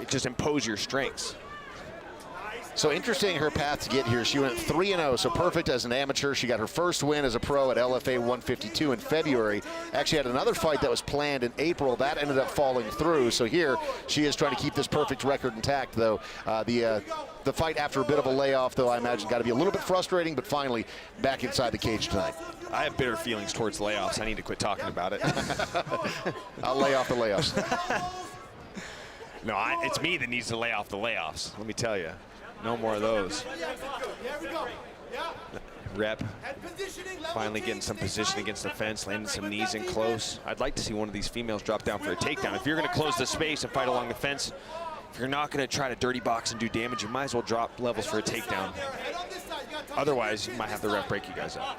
just impose your strengths. So interesting, her path to get here. She went 3-0, so perfect as an amateur. She got her first win as a pro at LFA 152 in February. Actually had another fight that was planned in April. That ended up falling through. So here she is trying to keep this perfect record intact, though. The fight after a bit of a layoff, though, I imagine got to be a little bit frustrating, but finally back inside the cage tonight. I have bitter feelings towards layoffs. I need to quit talking about it. I'll lay off the layoffs. No, it's me that needs to lay off the layoffs, let me tell you. No more of those. Repp finally getting some position against the fence, landing some knees in close. I'd like to see one of these females drop down for a takedown. If you're going to close the space and fight along the fence, if you're not going to try to dirty box and do damage, you might as well drop levels for a takedown. Otherwise, you might have the ref break you guys up.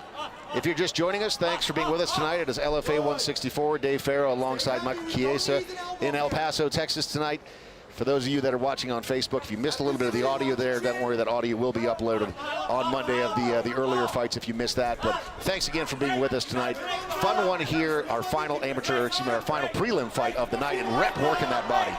If you're just joining us, thanks for being with us tonight. It is LFA 164. Dave Farrow alongside Michael Chiesa in El Paso, Texas tonight. For those of you that are watching on Facebook, if you missed a little bit of the audio there, don't worry, that audio will be uploaded on Monday of the earlier fights if you missed that. But thanks again for being with us tonight. Fun one here, our final our final prelim fight of the night, and Repp working that body.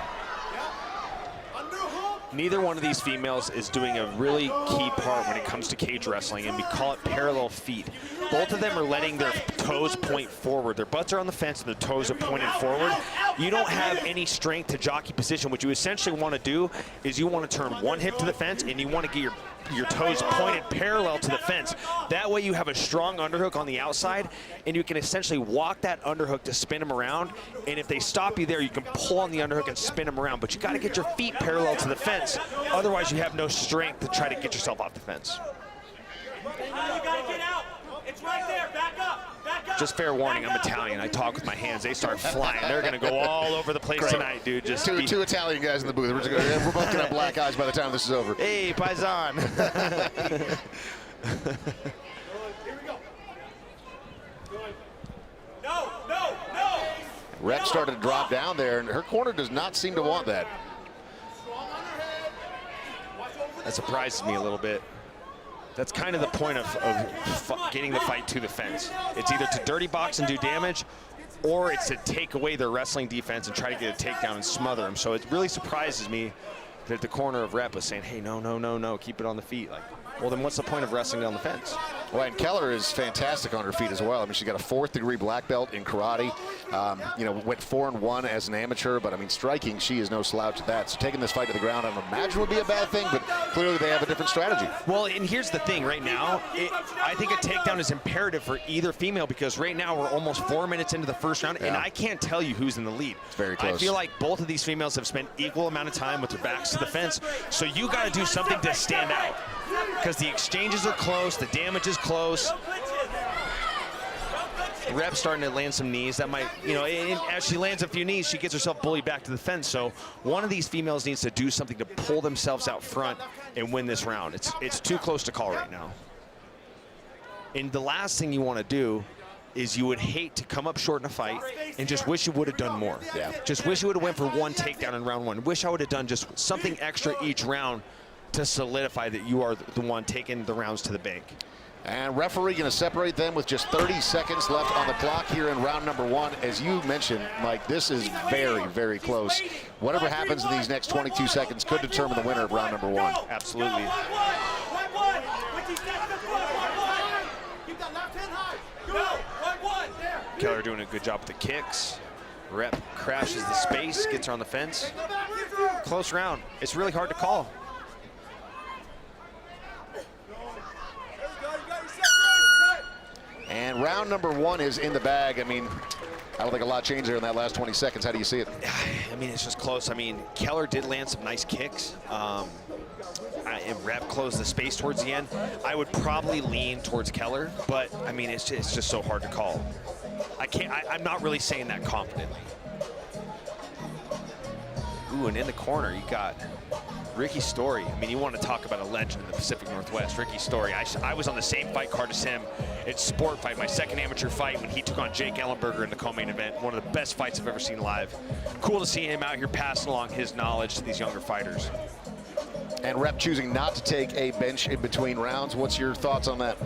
Neither one of these females is doing a really key part when it comes to cage wrestling, and we call it parallel feet. Both of them are letting their toes point forward. Their butts are on the fence and their toes are pointed forward. You don't have any strength to jockey position. What you essentially want to do is you want to turn one hip to the fence and you want to get your toes pointed parallel to the fence. That way you have a strong underhook on the outside, and you can essentially walk that underhook to spin them around. And if they stop you there, you can pull on the underhook and spin them around. But you got to get your feet parallel to the fence. Otherwise, you have no strength to try to get yourself off the fence. You got to get out. It's right there. Back up. Back up. Just fair warning, I'm Italian. I talk with my hands. They start flying. They're going to go all over the place tonight, dude. Just two Italian guys in the booth. We're both going to have black eyes by the time this is over. Hey, paisan. Here we go. No. Repp started to drop down there, and her corner does not seem to want that. That surprises me a little bit. That's kind of the point of getting the fight to the fence. It's either to dirty box and do damage, or it's to take away their wrestling defense and try to get a takedown and smother them. So it really surprises me that the corner of Repp was saying, hey, no, keep it on the feet. Like, well, then what's the point of wrestling down the fence? Well, and Keller is fantastic on her feet as well. I mean, she's got a 4th-degree black belt in karate. You know, went 4-1 as an amateur, but I mean, striking, she is no slouch at that. So taking this fight to the ground, I don't imagine would be a bad thing, but clearly they have a different strategy. Well, and here's the thing right now, I think a takedown is imperative for either female, because right now we're almost 4 minutes into the first round, and I can't tell you who's in the lead. It's very close. I feel like both of these females have spent equal amount of time with their backs to the fence, so you got to do something to stand out, because the exchanges are close, the damage is close. Repp starting to land some knees. That might, you know, as she lands a few knees, she gets herself bullied back to the fence. So one of these females needs to do something to pull themselves out front and win this round. It's too close to call right now. And the last thing you want to do is you would hate to come up short in a fight and just wish you would have done more. Yeah. Just wish you would have went for one takedown in round one. Wish I would have done just something extra each round to solidify that you are the one taking the rounds to the bank. And referee going to separate them with just 30 seconds left on the clock here in round number 1. As you mentioned, Mike, this is very, very close. Whatever happens in these next 22 seconds could determine the winner of round number 1. Absolutely. Keller doing a good job with the kicks. Repp crashes the space, gets her on the fence. Close round. It's really hard to call. And round number 1 is in the bag. I mean, I don't think a lot changed there in that last 20 seconds. How do you see it? I mean, it's just close. I mean, Keller did land some nice kicks. And Repp closed the space towards the end. I would probably lean towards Keller, but I mean, it's just so hard to call. I'm not really saying that confidently. Ooh, and in the corner, you got Ricky Story. I mean, you want to talk about a legend in the Pacific Northwest. Ricky Story. I was on the same fight card as him. It's Sport Fight, my second amateur fight, when he took on Jake Ellenberger in the co-main event. One of the best fights I've ever seen live. Cool to see him out here passing along his knowledge to these younger fighters. And Repp choosing not to take a bench in between rounds. What's your thoughts on that?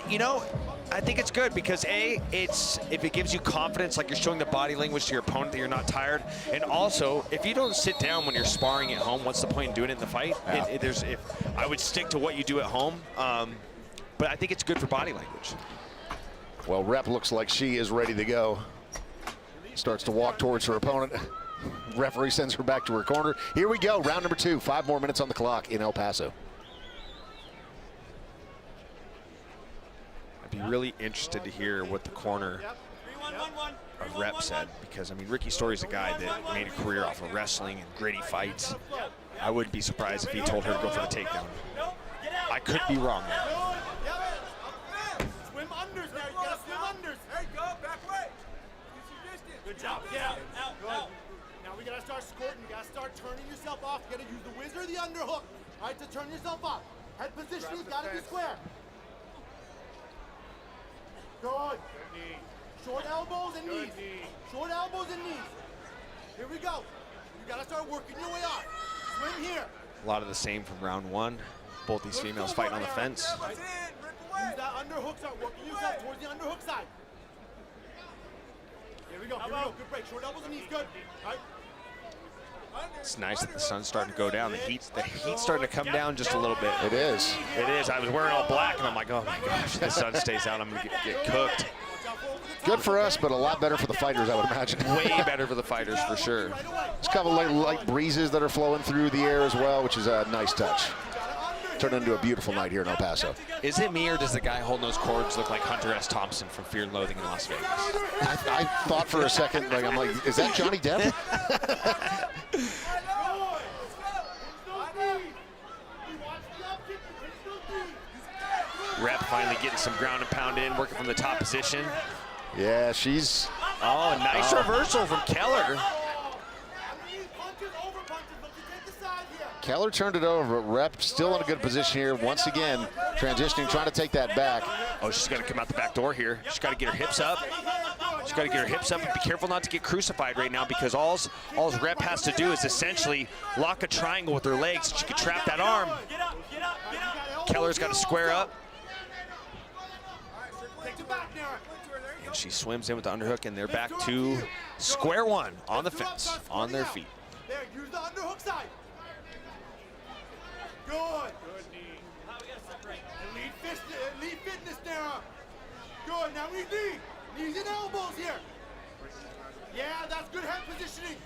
You know, I think it's good because if it gives you confidence, like you're showing the body language to your opponent that you're not tired, and also if you don't sit down when you're sparring at home, what's the point in doing it in the fight? Yeah. I would stick to what you do at home, but I think it's good for body language. Well, Repp looks like she is ready to go. Starts to walk towards her opponent. Referee sends her back to her corner. Here we go, round number 2. 5 more minutes on the clock in El Paso. I'd be really interested to hear what the corner of Repp said, because I mean, Ricky Story's a guy that made a career off of wrestling and gritty fights. I wouldn't be surprised if he told her to go for the takedown. I could be wrong. Swim unders now. You gotta swim unders. There you go. Back way. Good job. Yeah. Out. Now we gotta start squirting. You gotta start turning yourself off. You gotta use the whiz or the underhook. All right, to turn yourself off. Head positioning gotta be square. Good. Short elbows and knees. Short elbows and knees. Here we go. You gotta start working your way off. Swim here. A lot of the same from round 1. Both these females fighting on the fence. Use that underhook, start working yourself towards the underhook side. Here we go, good break. Short elbows and knees, good. All right. It's nice that the sun's starting to go down. The heat's starting to come down just a little bit. It is. It is. I was wearing all black, and I'm like, oh my gosh, if the sun stays out, I'm gonna get cooked. Good for us, but a lot better for the fighters, I would imagine. Way better for the fighters, for sure. There's a couple of light breezes that are flowing through the air as well, which is a nice touch. Turned into a beautiful night here in El Paso. Is it me, or does the guy holding those cords look like Hunter S. Thompson from Fear and Loathing in Las Vegas? I thought for a second, I'm like, is that Johnny Depp? Repp finally getting some ground and pound in, working from the top position. Yeah, she's... Oh, a nice reversal from Keller. Keller turned it over, but Repp still in a good position here. Once again, transitioning, trying to take that back. Oh, she's got to come out the back door here. She's got to get her hips up. She's got to get her hips up and be careful not to get crucified right now, because all Repp has to do is essentially lock a triangle with her legs. She can trap that arm. Keller's got to square up. And she swims in with the underhook, and they're back to square one on the fence, on their feet. There, use the underhook side. Good. Good knee. How we gotta separate? Elite fitness, Nejra. Good. Now we need knees and elbows here. Yeah, that's good head positioning.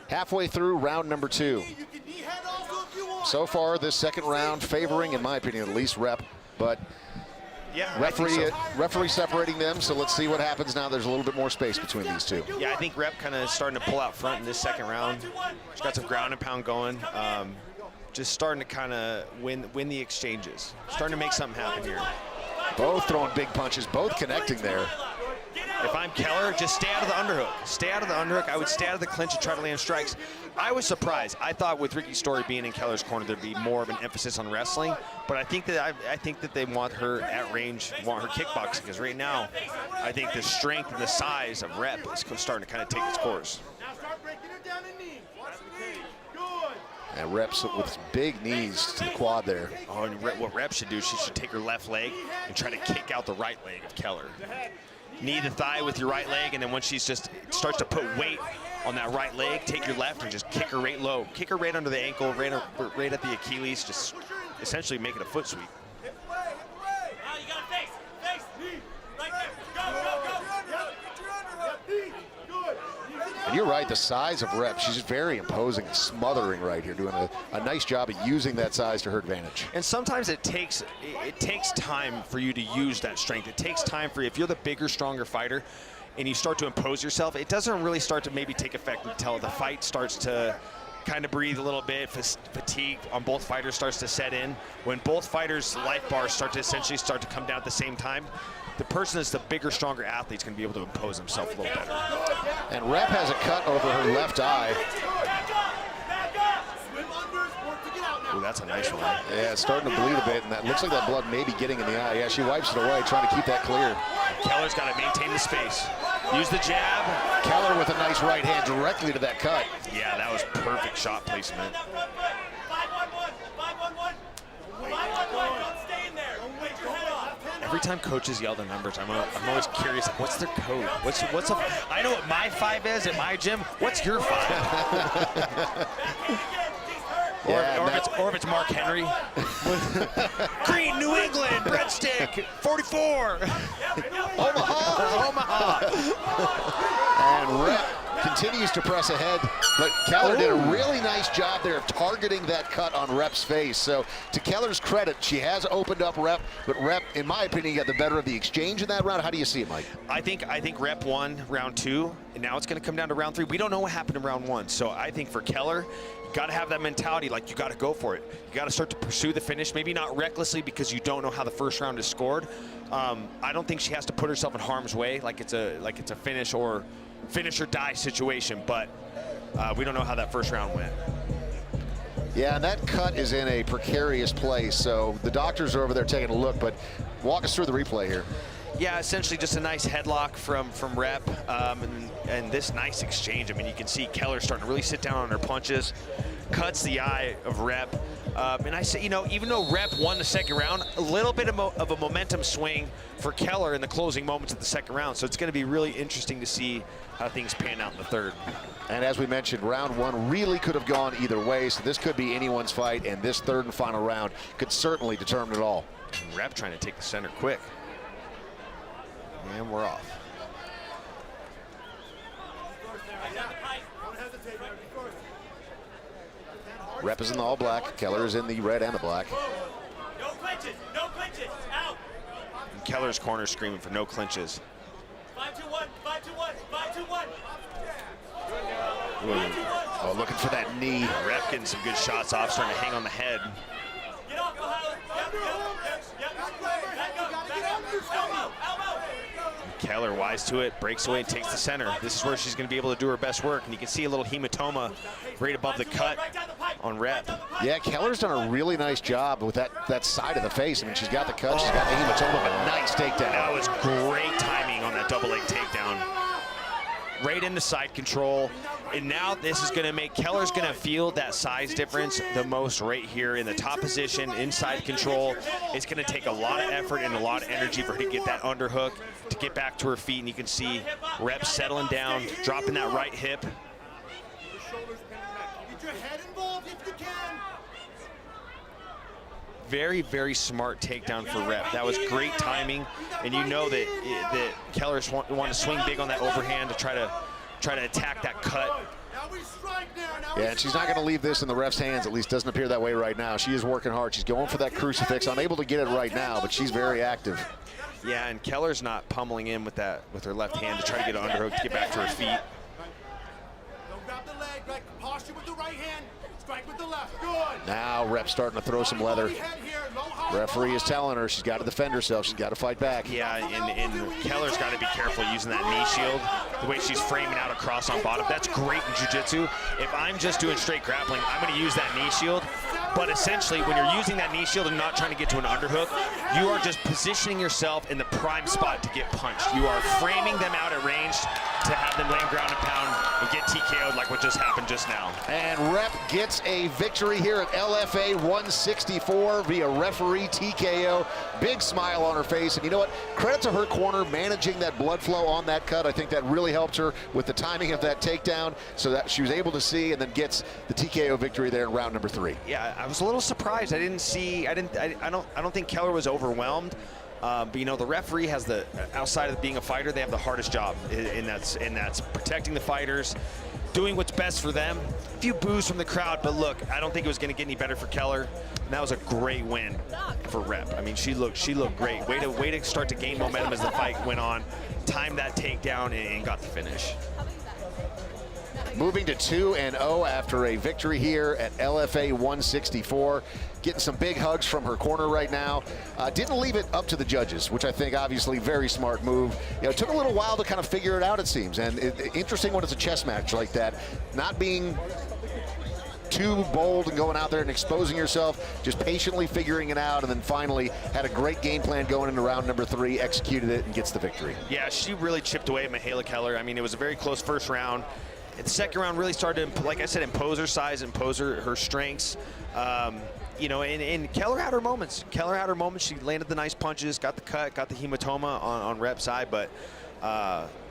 Halfway through round number 2. You can knee head also if you want. So far, this second round favoring, in my opinion, at least Repp, but yeah, referee separating them, so let's see what happens now. There's a little bit more space between these two. Yeah, I think Repp kind of starting to pull out front in this second round. She's got some ground and pound going. Just starting to kind of win the exchanges. Starting to make something happen here. Both throwing big punches, both connecting there. If I'm Keller, just stay out of the underhook. Stay out of the underhook. I would stay out of the clinch and try to land strikes. I was surprised. I thought with Ricky Story being in Keller's corner, there'd be more of an emphasis on wrestling. But I think that they want her at range, want her kickboxing, because right now, I think the strength and the size of Repp is starting to kind of take its course. Now start breaking her down in knees. Watch the knees. Good. And Repp with big knees to the quad there. Oh, and what Repp should do, she should take her left leg and try to kick out the right leg of Keller. Knee the thigh with your right leg, and then when she's just starts to put weight on that right leg, take your left and just kick her right low. Kick her right under the ankle, right at the Achilles, just essentially make it a foot sweep. Hip away. Now you got face, knee, right there. Go. Get your underhook. Good. And you're right, the size of Repp, she's very imposing and smothering right here, doing a nice job of using that size to her advantage. And sometimes it takes time for you to use that strength. It takes time for you. If you're the bigger, stronger fighter and you start to impose yourself, it doesn't really start to maybe take effect until the fight starts to kind of breathe a little bit. Fatigue on both fighters starts to set in. When both fighters' life bars start to come down at the same time, the person that's the bigger, stronger athlete is going to be able to impose himself a little better. And Repp has a cut over her left eye. Ooh, that's a nice one. Yeah, it's starting to bleed a bit, and that looks like that blood may be getting in the eye. Yeah, she wipes it away, trying to keep that clear. Keller's got to maintain the space. Use the jab. Keller with a nice right hand directly to that cut. Yeah, that was perfect shot placement. 5-1-1. 5-1-1. 5-1-1. Don't stay in there. time coaches yell the numbers, I'm always curious, like, what's their code? I know what my 5 is at my gym. What's your 5? Or if it's Mark Henry. Green, New England, breadstick, 44. Omaha. And Repp continues to press ahead, but Keller did a really nice job there of targeting that cut on Repp's face. So to Keller's credit, she has opened up Repp, but Repp, in my opinion, got the better of the exchange in that round. How do you see it, Mike? I think Repp won round 2, and now it's going to come down to round 3. We don't know what happened in round 1, so I think for Keller, you got to have that mentality, like you got to go for it. You got to start to pursue the finish, maybe not recklessly because you don't know how the first round is scored. I don't think she has to put herself in harm's way like it's a finish or die situation, but we don't know how that first round went. Yeah, and that cut is in a precarious place, so the doctors are over there taking a look, but walk us through the replay here. Yeah, essentially just a nice headlock from Repp, and this nice exchange. I mean, you can see Keller starting to really sit down on her punches, cuts the eye of Repp. And I say, you know, even though Repp won the second round, a little bit of a momentum swing for Keller in the closing moments of the second round. So it's going to be really interesting to see how things pan out in the third. And as we mentioned, round 1 really could have gone either way, so this could be anyone's fight, and this third and final round could certainly determine it all. And Repp trying to take the center quick. And we're off. Repp is in the all black. Keller is in the red and the black. No clinches, out. And Keller's corner screaming for no clinches. 5-2-1, 5-2-1, 5-2-1. Oh, looking for that knee. Repp getting some good shots off, starting to hang on the head. Get off, Mihaela. Elbow. Keller wise to it, breaks away and takes the center. This is where she's going to be able to do her best work, and you can see a little hematoma right above the cut on Repp. Yeah, Keller's done a really nice job with that side of the face. I mean, she's got the cut, she's got the hematoma, but nice takedown. That was great timing on that double leg takedown. Right into side control, and now this is going to make Keller's going to feel that size difference the most right here in the top position, inside control. It's going to take a lot of effort and a lot of energy for her to get that underhook, to get back to her feet, and you can see Repp settling down, dropping that right hip. Get your head involved if you can. Very, very smart takedown for Repp. That was great timing, and you know that Keller's want to swing big on that overhand to try to attack that cut. Yeah, and she's not going to leave this in the ref's hands. At least doesn't appear that way right now. She is working hard. She's going for that crucifix. Unable to get it right now, but she's very active. Yeah, and Keller's not pummeling in with her left hand to try to get an underhook to get back to her feet. Don't grab the leg, right? Posture with the right hand, strike with the left. Good. Now Repp starting to throw some leather. Referee is telling her she's got to defend herself. She's got to fight back. Yeah, and Keller's got to be careful using that knee shield. The way she's framing out across on bottom, that's great in jiu-jitsu. If I'm just doing straight grappling, I'm going to use that knee shield. But essentially, when you're using that knee shield and not trying to get to an underhook, you are just positioning yourself in the prime spot to get punched. You are framing them out at range to have them land ground and pound and get TKO'd like what just happened just now. And Repp gets a victory here at LFA 164 via referee TKO. Big smile on her face, and you know what? Credit to her corner managing that blood flow on that cut. I think that really helped her with the timing of that takedown, so that she was able to see and then gets the TKO victory there in round number 3. Yeah, I was a little surprised. I don't think Keller was overwhelmed. But you know, the referee has outside of being a fighter, they have the hardest job, and that's protecting the fighters, doing what's best for them. A few boos from the crowd, but look, I don't think it was going to get any better for Keller. And that was a great win for Repp. I mean, she looked great. Way to start to gain momentum as the fight went on. Timed that takedown and got the finish. Moving to 2-0 after a victory here at LFA 164. Getting some big hugs from her corner right now. Didn't leave it up to the judges, which I think obviously very smart move. You know, it took a little while to kind of figure it out, it seems. And interesting when it's a chess match like that. Not being too bold and going out there and exposing yourself, just patiently figuring it out, and then finally had a great game plan going into round number 3, executed it, and gets the victory. Yeah, she really chipped away at Mihaela Keller. I mean, it was a very close first round. The second round really started to, like I said, impose her size, impose her strengths. you know, and Keller had her moments. Keller had her moments. She landed the nice punches, got the cut, got the hematoma on Repp's side, but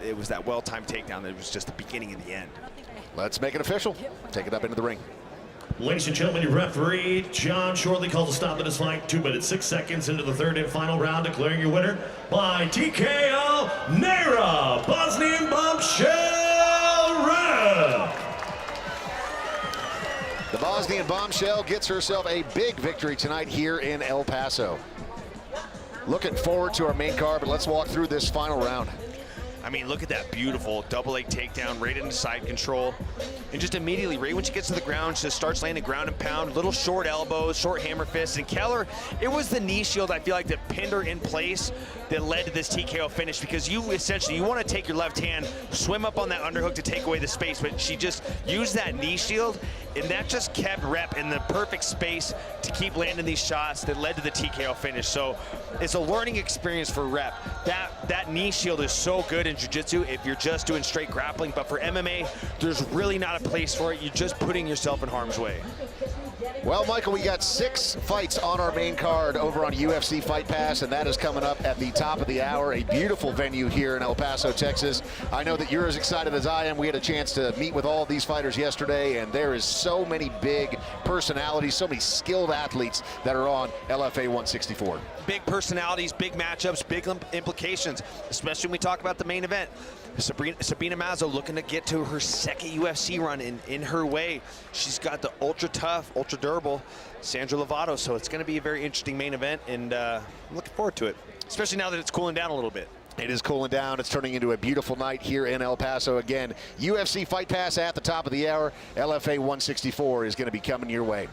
it was that well-timed takedown that was just the beginning of the end. Let's make it official. Take it up into the ring. Ladies and gentlemen, your referee, John, shortly calls a stop to this fight. 2 minutes, 6 seconds into the third and final round, declaring your winner by TKO, Nejra, Bosnian Bombshell Repp. The Bosnian Bombshell gets herself a big victory tonight here in El Paso. Looking forward to our main card, but let's walk through this final round. I mean, look at that beautiful double leg takedown right into side control. And just immediately, right when she gets to the ground, she just starts landing ground and pound, little short elbows, short hammer fists. And Keller, it was the knee shield, I feel like, that pinned her in place that led to this TKO finish, because you essentially, you want to take your left hand, swim up on that underhook to take away the space, but she just used that knee shield, and that just kept Repp in the perfect space to keep landing these shots that led to the TKO finish. So it's a learning experience for Repp. That knee shield is so good in jiu-jitsu if you're just doing straight grappling, but for MMA, there's really not a place for it. You're just putting yourself in harm's way. Well, Michael, we got 6 fights on our main card over on UFC Fight Pass, and that is coming up at the top of the hour. A beautiful venue here in El Paso, Texas. I know that you're as excited as I am. We had a chance to meet with all of these fighters yesterday, and there is so many big personalities, so many skilled athletes that are on LFA 164. Big personalities, big matchups, big implications, especially when we talk about the main event. Sabina Mazo looking to get to her second UFC run in her way. She's got the ultra tough, ultra durable Sandra Lovato, so it's going to be a very interesting main event, and I'm looking forward to it, especially now that it's cooling down a little bit. It is cooling down. It's turning into a beautiful night here in El Paso. Again, UFC Fight Pass at the top of the hour. LFA 164 is going to be coming your way.